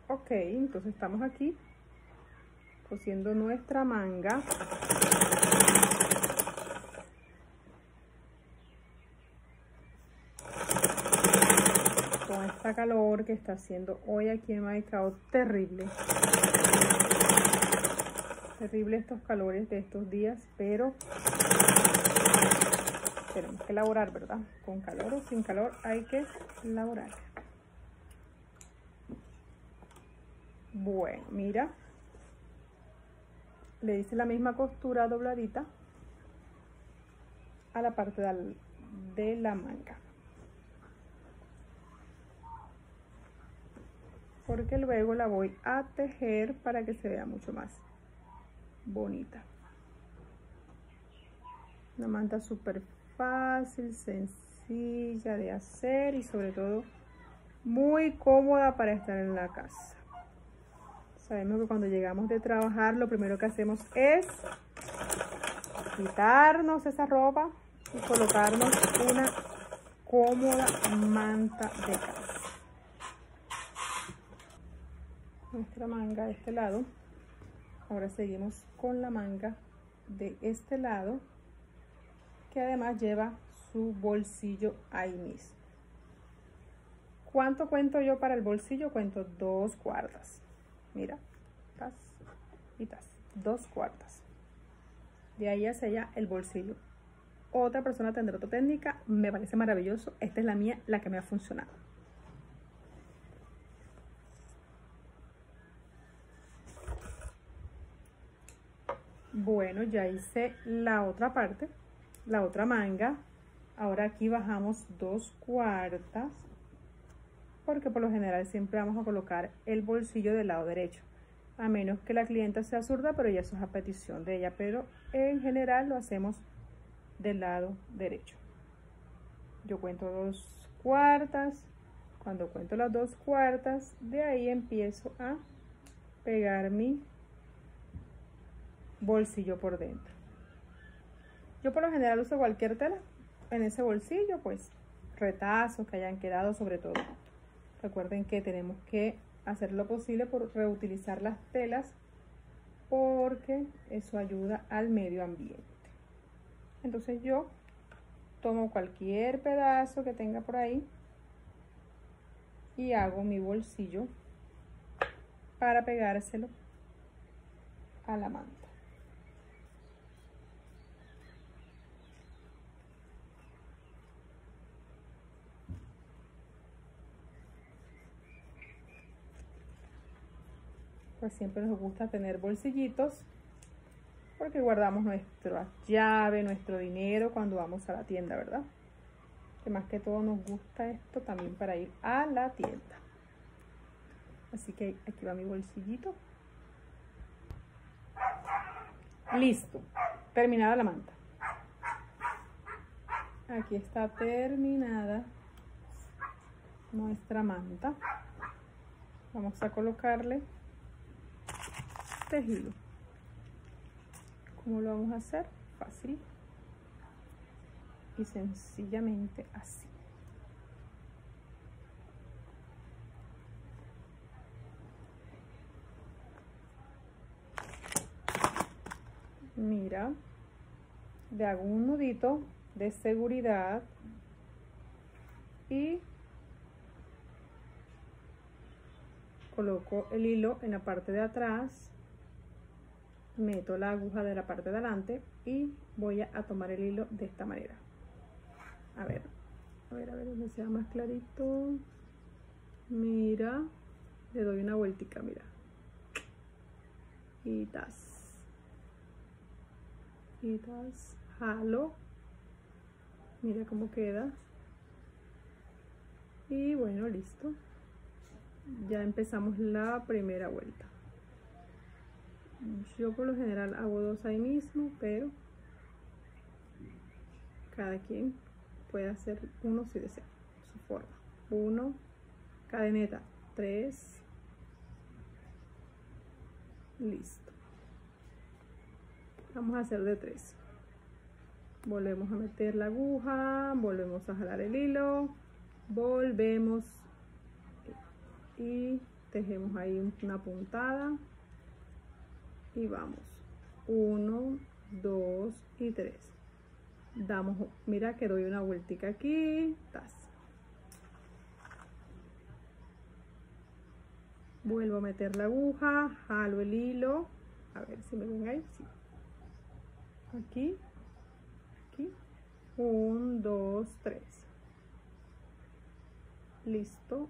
Ok, entonces estamos aquí cosiendo nuestra manga. Con esta calor que está haciendo hoy aquí en Maicao, terrible. Terrible estos calores de estos días, pero tenemos que laborar, ¿verdad? Con calor o sin calor hay que laborar. Bueno, mira, le hice la misma costura dobladita a la parte de la manga, porque luego la voy a tejer para que se vea mucho más bonita. Una manta súper fácil, sencilla de hacer y sobre todo muy cómoda para estar en la casa. Sabemos que cuando llegamos de trabajar lo primero que hacemos es quitarnos esa ropa y colocarnos una cómoda manta de casa. Nuestra manga de este lado. Ahora seguimos con la manga de este lado, que además lleva su bolsillo ahí mismo. ¿Cuánto cuento yo para el bolsillo? Cuento 2 cuartas. Mira, tas y tas, 2 cuartas. De ahí hacia allá el bolsillo. Otra persona tendrá otra técnica, me parece maravilloso. Esta es la mía, la que me ha funcionado. Bueno, ya hice la otra parte, la otra manga. Ahora aquí bajamos 2 cuartas, porque por lo general siempre vamos a colocar el bolsillo del lado derecho, a menos que la clienta sea zurda, pero ya eso es a petición de ella, pero en general lo hacemos del lado derecho. Yo cuento 2 cuartas. Cuando cuento las 2 cuartas, de ahí empiezo a pegar mi bolsillo por dentro. Yo por lo general uso cualquier tela en ese bolsillo, pues retazos que hayan quedado sobre todo. Recuerden que tenemos que hacer lo posible por reutilizar las telas, porque eso ayuda al medio ambiente. Entonces yo tomo cualquier pedazo que tenga por ahí y hago mi bolsillo para pegárselo a la manta. Pues siempre nos gusta tener bolsillitos, porque guardamos nuestra llave, nuestro dinero cuando vamos a la tienda, ¿verdad? Que más que todo nos gusta esto también para ir a la tienda. Así que aquí va mi bolsillito. Listo, terminada la manta. Aquí está terminada nuestra manta. Vamos a colocarle tejido. ¿Cómo lo vamos a hacer? Fácil y sencillamente así. Mira, le hago un nudito de seguridad y coloco el hilo en la parte de atrás, meto la aguja de la parte de adelante y voy a tomar el hilo de esta manera. A ver, donde sea más clarito. Mira, le doy una vueltica, mira. Y jalo. Mira cómo queda. Y bueno, listo. Ya empezamos la primera vuelta. Yo por lo general hago 2 ahí mismo, pero cada quien puede hacer uno si desea, su forma. 1, cadeneta, 3, listo. Vamos a hacer de 3. Volvemos a meter la aguja, volvemos a jalar el hilo, volvemos y tejemos ahí una puntada y vamos 1, 2 y 3. Damos, mira que doy una vueltica aquí, tas. Vuelvo a meter la aguja, jalo el hilo, a ver si me ven ahí, sí. Aquí, aquí, 1, 2, 3. Listo,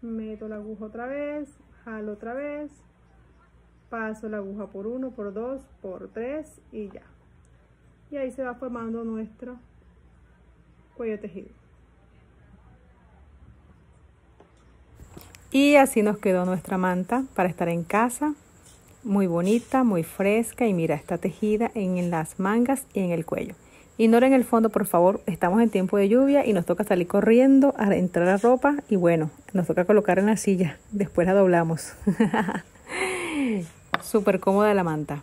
meto la aguja otra vez, jalo otra vez, paso la aguja por 1, por 2, por 3 y ya. Y ahí se va formando nuestro cuello tejido. Y así nos quedó nuestra manta para estar en casa. Muy bonita, muy fresca y mira, está tejida en las mangas y en el cuello. Ignoren el fondo, por favor, estamos en tiempo de lluvia y nos toca salir corriendo a entrar a ropa y bueno, nos toca colocar en la silla, después la doblamos. Súper cómoda la manta.